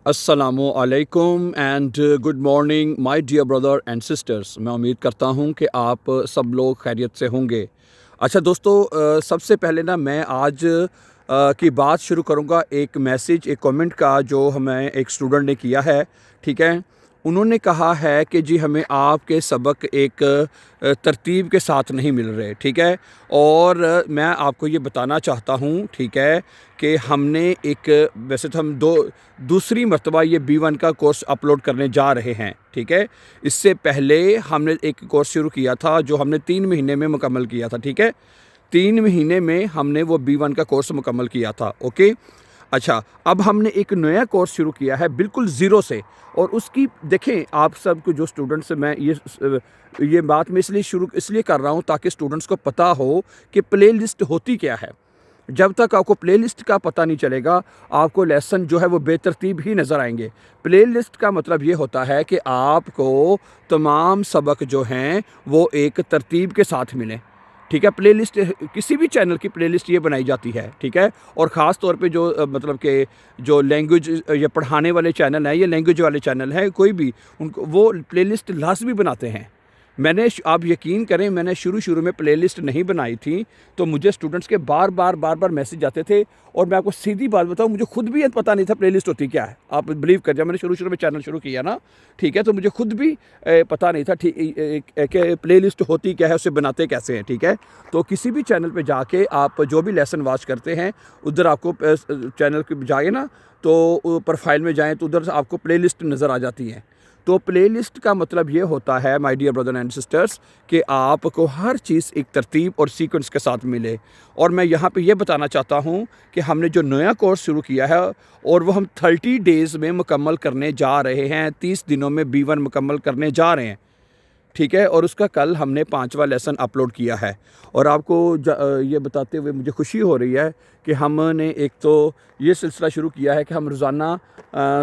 अस्सलामु अलैकुम and good morning my dear brother and sisters. मैं उम्मीद करता हूं कि आप सब लोग खैरियत से होंगे। अच्छा दोस्तों, सबसे पहले ना मैं आज की बात शुरू करूंगा एक मैसेज, एक कमेंट का जो हमें एक स्टूडेंट ने किया है। ठीक है, उन्होंने कहा है कि जी हमें आपके सबक एक तरतीब के साथ नहीं मिल रहे। ठीक है, और मैं आपको ये बताना चाहता हूँ, ठीक है, कि हमने एक वैसे तो हम दूसरी मर्तबा ये B1 का कोर्स अपलोड करने जा रहे हैं। ठीक है, इससे पहले हमने एक कोर्स शुरू किया था जो हमने 3 महीने में मुकम्मल किया था। ठीक है, 3 महीने में हमने वो B1 का कोर्स मुकम्मल किया था। ओके, अच्छा, अब हमने एक नया कोर्स शुरू किया है बिल्कुल ज़ीरो से। और उसकी देखें, आप सब को जो स्टूडेंट्स, मैं ये बात मैं इसलिए कर रहा हूँ ताकि स्टूडेंट्स को पता हो कि प्लेलिस्ट होती क्या है। जब तक आपको प्लेलिस्ट का पता नहीं चलेगा, आपको लेसन जो है वो बेतरतीब ही नज़र आएंगे। प्लेलिस्ट का मतलब ये होता है कि आपको तमाम सबक जो हैं वो एक तरतीब के साथ मिलें। ठीक है, प्लेलिस्ट किसी भी चैनल की प्लेलिस्ट ये बनाई जाती है। ठीक है, और ख़ास तौर पे जो मतलब कि जो लैंग्वेज या पढ़ाने वाले चैनल हैं या लैंग्वेज वाले चैनल हैं, कोई भी उनको वो प्लेलिस्ट लाजमी बनाते हैं। आप यकीन करें, मैंने शुरू में प्लेलिस्ट नहीं बनाई थी, तो मुझे स्टूडेंट्स के बार बार मैसेज आते थे। और मैं आपको सीधी बात बताऊं, मुझे खुद भी पता नहीं था प्लेलिस्ट होती क्या है। आप बिलीव कर जाए, मैंने शुरू में चैनल शुरू किया ना, ठीक है, तो मुझे खुद भी पता नहीं था कि प्लेलिस्ट होती क्या है, उसे बनाते कैसे हैं। ठीक है, तो किसी भी चैनल पे जाके आप जो भी लेसन वॉच करते हैं, उधर आपको चैनल पे जाए ना, तो प्रोफाइल में जाएँ तो उधर आपको प्लेलिस्ट नज़र आ जाती है। तो प्लेलिस्ट का मतलब ये होता है my dear brother and sisters कि आपको हर चीज़ एक तरतीब और सीक्वेंस के साथ मिले। और मैं यहाँ पे ये बताना चाहता हूँ कि हमने जो नया कोर्स शुरू किया है और वो हम 30 डेज़ में मुकम्मल करने जा रहे हैं, 30 दिनों में B1 मुकम्मल करने जा रहे हैं। ठीक है, और उसका कल हमने 5वां लेसन अपलोड किया है। और आपको ये बताते हुए मुझे खुशी हो रही है कि हमने एक तो ये सिलसिला शुरू किया है कि हम रोज़ाना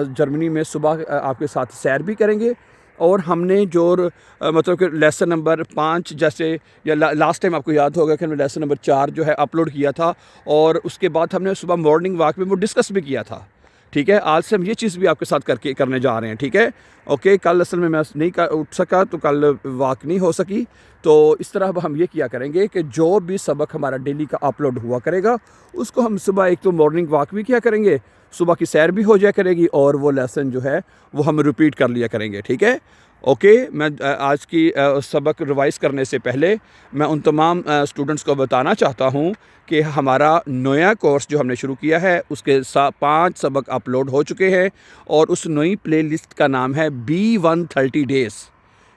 जर्मनी में सुबह आपके साथ सैर भी करेंगे। और हमने जो मतलब कि लेसन नंबर 5 जैसे, या लास्ट टाइम आपको याद होगा कि हमने लेसन नंबर 4 जो है अपलोड किया था, और उसके बाद हमने सुबह मॉर्निंग वॉक में वो डिस्कस भी किया था। ठीक है, आज से हम ये चीज़ भी आपके साथ करने जा रहे हैं। ठीक है, ओके, कल असल में मैं नहीं उठ सका तो कल वॉक नहीं हो सकी। तो इस तरह अब हम ये किया करेंगे कि जो भी सबक हमारा डेली का अपलोड हुआ करेगा, उसको हम सुबह एक तो मॉर्निंग वॉक भी किया करेंगे, सुबह की सैर भी हो जाया करेगी, और वो लेसन जो है वो हम रिपीट कर लिया करेंगे। ठीक है, ओके, मैं आज की सबक रिवाइज़ करने से पहले मैं उन तमाम स्टूडेंट्स को बताना चाहता हूँ कि हमारा नया कोर्स जो हमने शुरू किया है उसके 5 सबक अपलोड हो चुके हैं। और उस नई प्लेलिस्ट का नाम है B1 30 डेज़।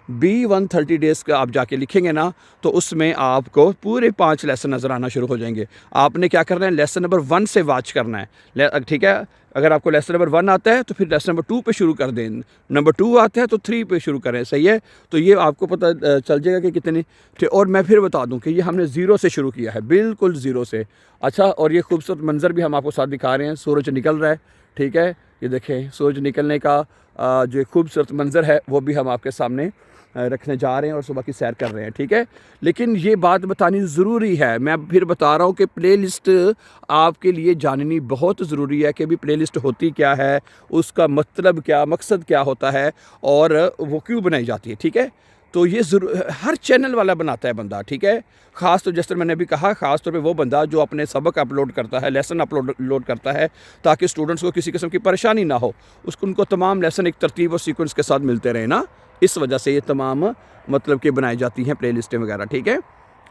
B1 30 डेज़ का आप जाके लिखेंगे ना, तो उसमें आपको पूरे 5 लेसन नज़र आना शुरू हो जाएंगे। आपने क्या करना है, लेसन नंबर 1 से वॉच करना है। ठीक है, अगर आपको लेसन नंबर 1 आता है तो फिर लेसन नंबर 2 पे शुरू कर दें, नंबर 2 आता है तो 3 पे शुरू करें। सही है, तो ये आपको पता चल जाएगा कि कितनी। और मैं फिर बता दूं कि ये हमने ज़ीरो से शुरू किया है, बिल्कुल ज़ीरो से। अच्छा, और ये खूबसूरत मंज़र भी हम आपको साथ दिखा रहे हैं, सूरज निकल रहा है। ठीक है, ये देखें, सूरज निकलने का जो खूबसूरत मंज़र है वो भी हम आपके सामने रखने जा रहे हैं और सुबह की सैर कर रहे हैं। ठीक है, लेकिन ये बात बतानी ज़रूरी है, मैं फिर बता रहा हूँ कि प्लेलिस्ट आपके लिए जाननी बहुत ज़रूरी है कि अभी प्लेलिस्ट होती क्या है, उसका मतलब क्या, मकसद क्या होता है, और वो क्यों बनाई जाती है। ठीक है, तो ये हर चैनल वाला बनाता है बंदा। ठीक है, ख़ास तो जैसे मैंने अभी कहा, ख़ास तौर पे वो बंदा जो अपने सबक अपलोड करता है, लेसन अपलोड करता है, ताकि स्टूडेंट्स को किसी किस्म की परेशानी ना हो, उनको तमाम लेसन एक तरतीब और सीक्वेंस के साथ मिलते रहें ना। इस वजह से ये तमाम मतलब कि बनाई जाती हैं प्लेलिस्टें वगैरह। ठीक है,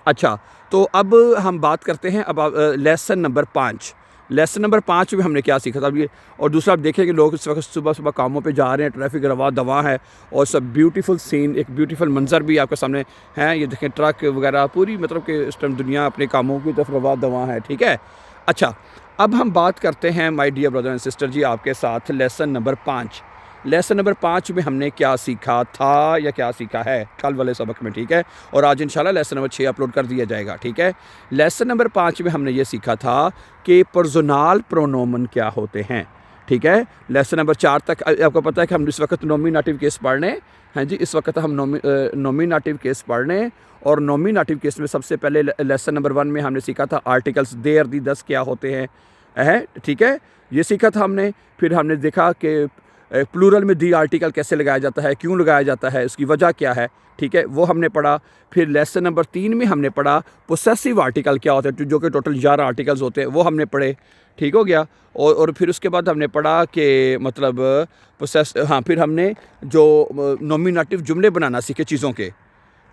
अच्छा, तो अब हम बात करते हैं अब लेसन नंबर 5। लेसन नंबर 5 में हमने क्या सीखा था अब ये। और दूसरा आप देखें कि लोग इस वक्त सुबह कामों पे जा रहे हैं, ट्रैफिक रवा दवा है, और सब ब्यूटीफुल सीन, एक ब्यूटीफुल मंजर भी आपके सामने है। ये देखें, ट्रक वगैरह पूरी मतलब कि इस टाइम दुनिया अपने कामों की तरफ रवा दवा है। ठीक है, अच्छा, अब हम बात करते हैं my dear brother and sister ji आपके साथ लेसन नंबर 5। लेसन नंबर 5 में हमने क्या सीखा था या क्या सीखा है कल वाले सबक में। ठीक है, और आज इंशाल्लाह लेसन नंबर 6 अपलोड कर दिया जाएगा। ठीक है, लेसन नंबर 5 में हमने ये सीखा था कि पर्सनल प्रोनोमन क्या होते हैं। ठीक है, लेसन नंबर 4 तक आपको पता है कि हम इस वक्त नॉमिनेटिव केस पढ़ रहे हैं जी। इस वक्त हम नॉमिनेटिव केस पढ़ रहे हैं, और नॉमिनेटिव केस में सबसे पहले लेसन नंबर 1 में हमने सीखा था आर्टिकल्स देयर दी 10 क्या होते हैं। ठीक है, ये सीखा था हमने। फिर हमने देखा कि प्लूरल में दी आर्टिकल कैसे लगाया जाता है, क्यों लगाया जाता है, उसकी वजह क्या है, ठीक है, वो हमने पढ़ा। फिर लेसन नंबर 3 में हमने पढ़ा पोसेसिव आर्टिकल क्या होता है, जो कि टोटल 11 आर्टिकल्स होते हैं, वो हमने पढ़े, ठीक हो गया। और फिर उसके बाद हमने पढ़ा कि मतलब फिर हमने जो नॉमिनेटिव जुमले बनाना सीखे चीज़ों के,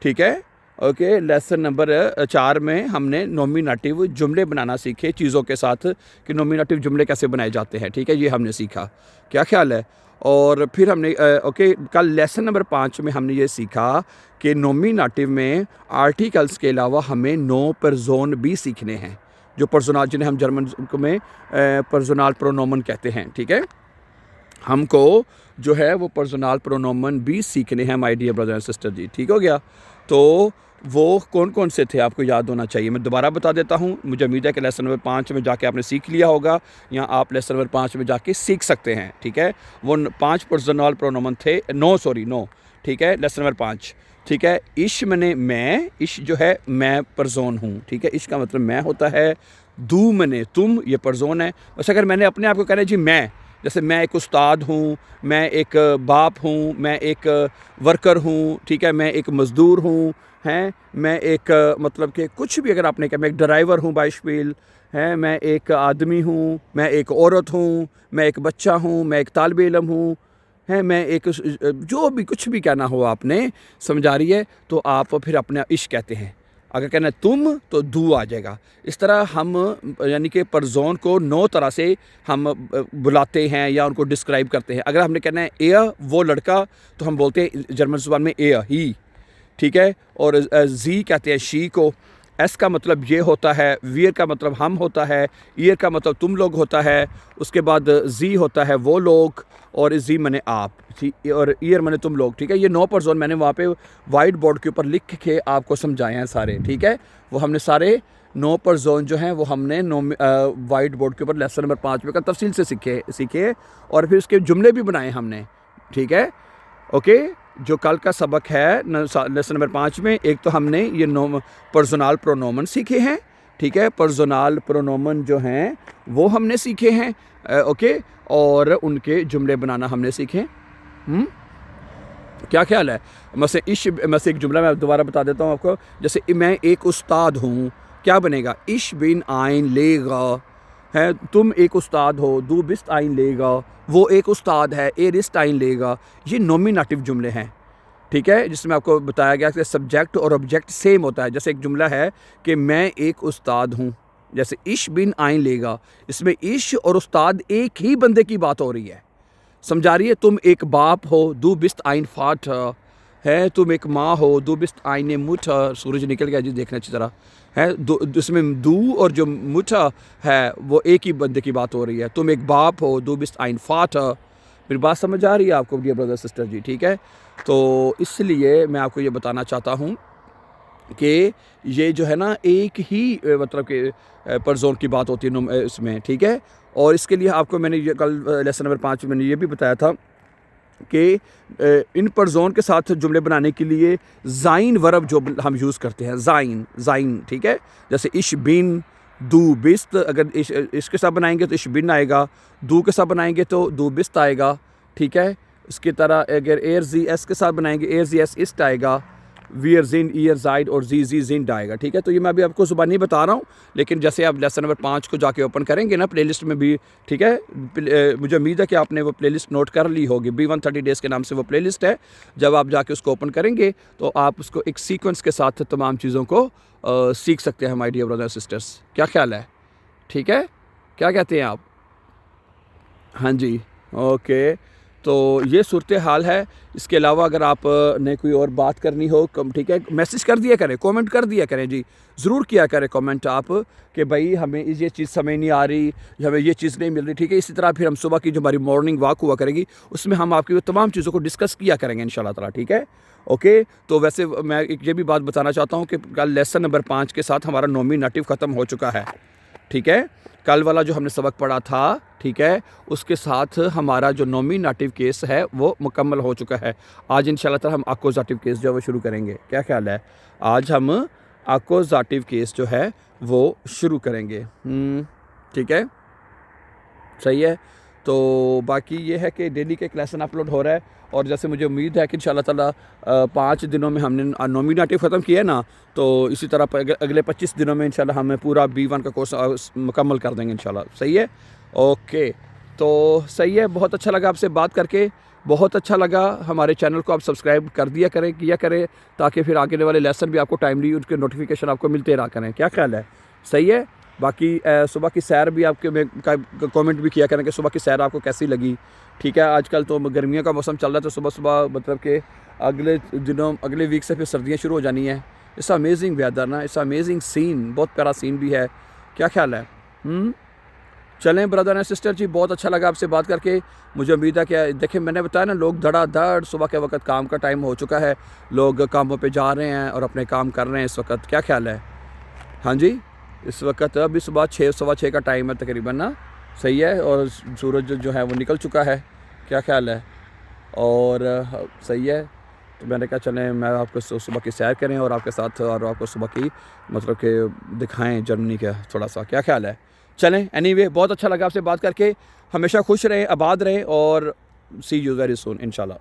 ठीक है, ओके। लेसन नंबर 4 में हमने नॉमिनेटिव जुमले बनाना सीखे चीज़ों के साथ, कि नॉमिनेटिव जुमले कैसे बनाए जाते हैं, ठीक है, ये हमने सीखा। क्या ख्याल है? और फिर हमने ओके, कल लेसन नंबर 5 में हमने ये सीखा कि नॉमिनेटिव में आर्टिकल्स के अलावा हमें नो पर्सोन भी सीखने हैं, जो पर्सोनाल, जिन्हें हम जर्मन में पर्सोनाल प्रोनोमन कहते हैं, ठीक है। हमको जो है वो पर्सोनाल प्रोनोमन भी सीखने हैं my dear brother and sister ji, ठीक हो गया। तो वो कौन कौन से थे आपको याद होना चाहिए, मैं दोबारा बता देता हूँ। मुझे उम्मीद है कि लेसन नंबर 5 में जाके आपने सीख लिया होगा, या आप लेसन नंबर 5 में जाके सीख सकते हैं, ठीक है। वो 5 पर्सोनाल प्रोनोमन थे, नो, ठीक है, लेसन नंबर 5, ठीक है। इश मने मैं, इश जो है मैं पर्सोन हूँ, ठीक है, इश का मतलब मैं होता है। दू मने तुम, ये पर्सोन है। बस अगर मैंने अपने आप को कहना है जी मैं, जैसे मैं एक उस्ताद हूँ, मैं एक बाप हूँ, मैं एक वर्कर हूँ, ठीक है, मैं एक मज़दूर हूँ, हैं, मैं एक मतलब कि कुछ भी अगर आपने कहा, मैं एक ड्राइवर हूँ बाइशपील, हैं, मैं एक आदमी हूँ, मैं एक औरत हूँ, मैं एक बच्चा हूँ, मैं एक तालिब इल्म हूँ, हैं, मैं एक जो भी कुछ भी कहना हो आपने, समझा रही है, तो आप फिर अपना इश कहते हैं। अगर कहना है तुम तो दू आ जाएगा। इस तरह हम यानी कि पर्सोन को 9 तरह से हम बुलाते हैं या उनको डिस्क्राइब करते हैं। अगर हमने कहना है एयर वो लड़का, तो हम बोलते हैं जर्मन ज़ुबान में एयर ही, ठीक है। और जी कहते हैं शी को। एस का मतलब ये होता है, वीयर का मतलब हम होता है, ईयर का मतलब तुम लोग होता है, उसके बाद जी होता है वो लोग, और जी मने आप, और ईयर मने तुम लोग, ठीक है। ये 9 पर्सन मैंने वहाँ पे वाइट बोर्ड के ऊपर लिख के आपको समझाए हैं सारे, ठीक है। वो हमने सारे 9 पर्सन जो हैं वो हमने वाइट बोर्ड के ऊपर लेसन नंबर 5 में का तफसील से सीखे, और फिर उसके जुमले भी बनाए हमने, ठीक है, ओके। जो कल का सबक है लेसन नंबर 5 में, एक तो हमने ये पर्सोनाल प्रोनोमन सीखे हैं, ठीक है, पर्सोनाल प्रोनोमन जो हैं वो हमने सीखे हैं, ओके, और उनके जुमले बनाना हमने सीखे। क्या ख्याल है? मैं एक जुमला मैं दोबारा बता देता हूँ आपको। जैसे मैं एक उस्ताद हूँ, क्या बनेगा? इश बिन आइन लेगा, है, तुम एक उस्ताद हो, दू बिस्त आइन लेगा, वो एक उस्ताद है, ए रिस्त आइन लेगा। ये नॉमिनेटिव जुमले हैं, ठीक है, जिसमें आपको बताया गया कि सब्जेक्ट और ऑब्जेक्ट सेम होता है। जैसे एक जुमला है कि मैं एक उस्ताद हूँ, जैसे इश बिन आइन लेगा, इसमें इश और उस्ताद एक ही बंदे की बात हो रही है, समझा रही है। तुम एक बाप हो, दू बिस्त आइन फाट है, तुम एक माँ हो, दू बिस्त आइन मुठ, सूरज निकल गया जी, देखना अच्छी तरह है, इसमें दू और जो मुठ है वो एक ही बंदे की बात हो रही है। तुम एक बाप हो, दू बिस्त आइन फाट, मेरी बात समझ आ रही है आपको डियर ब्रदर सिस्टर जी, ठीक है। तो इसलिए मैं आपको ये बताना चाहता हूँ कि ये जो है ना एक ही मतलब कि पर्सोन की बात होती है इसमें, ठीक है। और इसके लिए आपको मैंने ये कल लेसन नंबर 5 में मैंने ये भी बताया था कि इन पर्सोन के साथ जुमले बनाने के लिए ज़ाइन वर्ब जो हम यूज़ करते हैं, ज़ाइन, ठीक है। जैसे इश बिन, दू बिस्त, अगर इसके साथ बनाएंगे तो इश बिन आएगा, दू के साथ बनाएंगे तो दू बिस्त आएगा, ठीक है। इसकी तरह अगर एयर जी एस के साथ बनाएंगे, एयर जी एस इस्ट आएगा, वीयर जिन ईयर जाइड, और जी जिंड आएगा, ठीक है। तो ये मैं अभी आपको ज़ुबानी बता रहा हूँ, लेकिन जैसे आप लेसन नंबर 5 को जाके ओपन करेंगे ना प्लेलिस्ट में भी, ठीक है, मुझे उम्मीद है कि आपने वो प्लेलिस्ट नोट कर ली होगी। B130 डेज़ के नाम से वो प्लेलिस्ट है। जब आप जाके उसको ओपन करेंगे तो आप उसको एक सीक्वेंस के साथ तमाम चीज़ों को सीख सकते हैं माय डियर ब्रदर सिस्टर्स। क्या ख्याल है? ठीक है, क्या कहते हैं आप? हाँ जी, ओके। तो ये सूरत हाल है। इसके अलावा अगर आप ने कोई और बात करनी हो, ठीक है, मैसेज कर दिया करें, कमेंट कर दिया करें जी, ज़रूर किया करें कमेंट आप कि भाई हमें ये चीज़ समझ नहीं आ रही, हमें ये चीज़ नहीं मिल रही, ठीक है। इसी तरह फिर हम सुबह की जो हमारी मॉर्निंग वॉक हुआ करेगी, उसमें हम आपकी वो तमाम चीज़ों को डिस्कस किया करेंगे इंशाल्लाह ताला, ठीक है, ओके। तो वैसे मैं एक ये भी बात बताना चाहता हूँ कि कल लेसन नंबर 5 के साथ हमारा नॉमिनेटिव ख़त्म हो चुका है, ठीक है। कल वाला जो हमने सबक पढ़ा था, ठीक है, उसके साथ हमारा जो नॉमिनेटिव केस है वो मुकम्मल हो चुका है। आज इंशाल्लाह ताला हम अक्यूज़ेटिव केस जो है वो शुरू करेंगे। क्या ख्याल है? आज हम अक्यूज़ेटिव केस जो है वो शुरू करेंगे, ठीक है, सही है। तो बाकी ये है कि डेली के एक लेसन अपलोड हो रहा है, और जैसे मुझे उम्मीद है कि इंशाल्लाह ताला 5 दिनों में हमने नॉमिनेटिव ख़त्म किया है ना, तो इसी तरह अगले 25 दिनों में इंशाल्लाह हमें पूरा B1 का कोर्स मुकम्मल कर देंगे इंशाल्लाह। सही है, ओके। तो सही है, बहुत अच्छा लगा आपसे बात करके, बहुत अच्छा लगा। हमारे चैनल को आप सब्सक्राइब कर दिया करें ताकि फिर आगे वाले लेसन भी आपको टाइमली उनके नोटिफिकेशन आपको मिलते रहा करें। क्या ख्याल है? सही है। बाकी सुबह की सैर भी आपके में कमेंट भी किया करें कि सुबह की सैर आपको कैसी लगी। ठीक है, आजकल तो गर्मियों का मौसम चल रहा है, तो सुबह सुबह मतलब कि अगले वीक से फिर सर्दियाँ शुरू हो जानी है। इट्स अमेजिंग वेदर ना, इट्स अमेजिंग सीन, बहुत प्यारा सीन भी है। क्या ख्याल है? चलें ब्रदर एंड सिस्टर जी, बहुत अच्छा लगा आपसे बात करके। मुझे उम्मीद है कि देखिए, मैंने बताया ना, लोग धड़ाधड़ सुबह के वक्त काम का टाइम हो चुका है, लोग कामों पे जा रहे हैं और अपने काम कर रहे हैं इस वक्त। क्या ख्याल है? हाँ जी, इस वक्त अभी सुबह 6 सवा 6 का टाइम है तकरीबन ना। सही है, और सूरज जो है वो निकल चुका है। क्या ख्याल है? और सही है, तो मैंने कहा चलें मैं आपको सुबह की सैर करें और आपके साथ, और आपको सुबह की मतलब कि दिखाएं जर्मनी का थोड़ा सा। क्या ख्याल है? चलें, एनीवे बहुत अच्छा लगा आपसे बात करके। हमेशा खुश रहें, आबाद रहें, और सी यू वेरी सून इंशाल्लाह।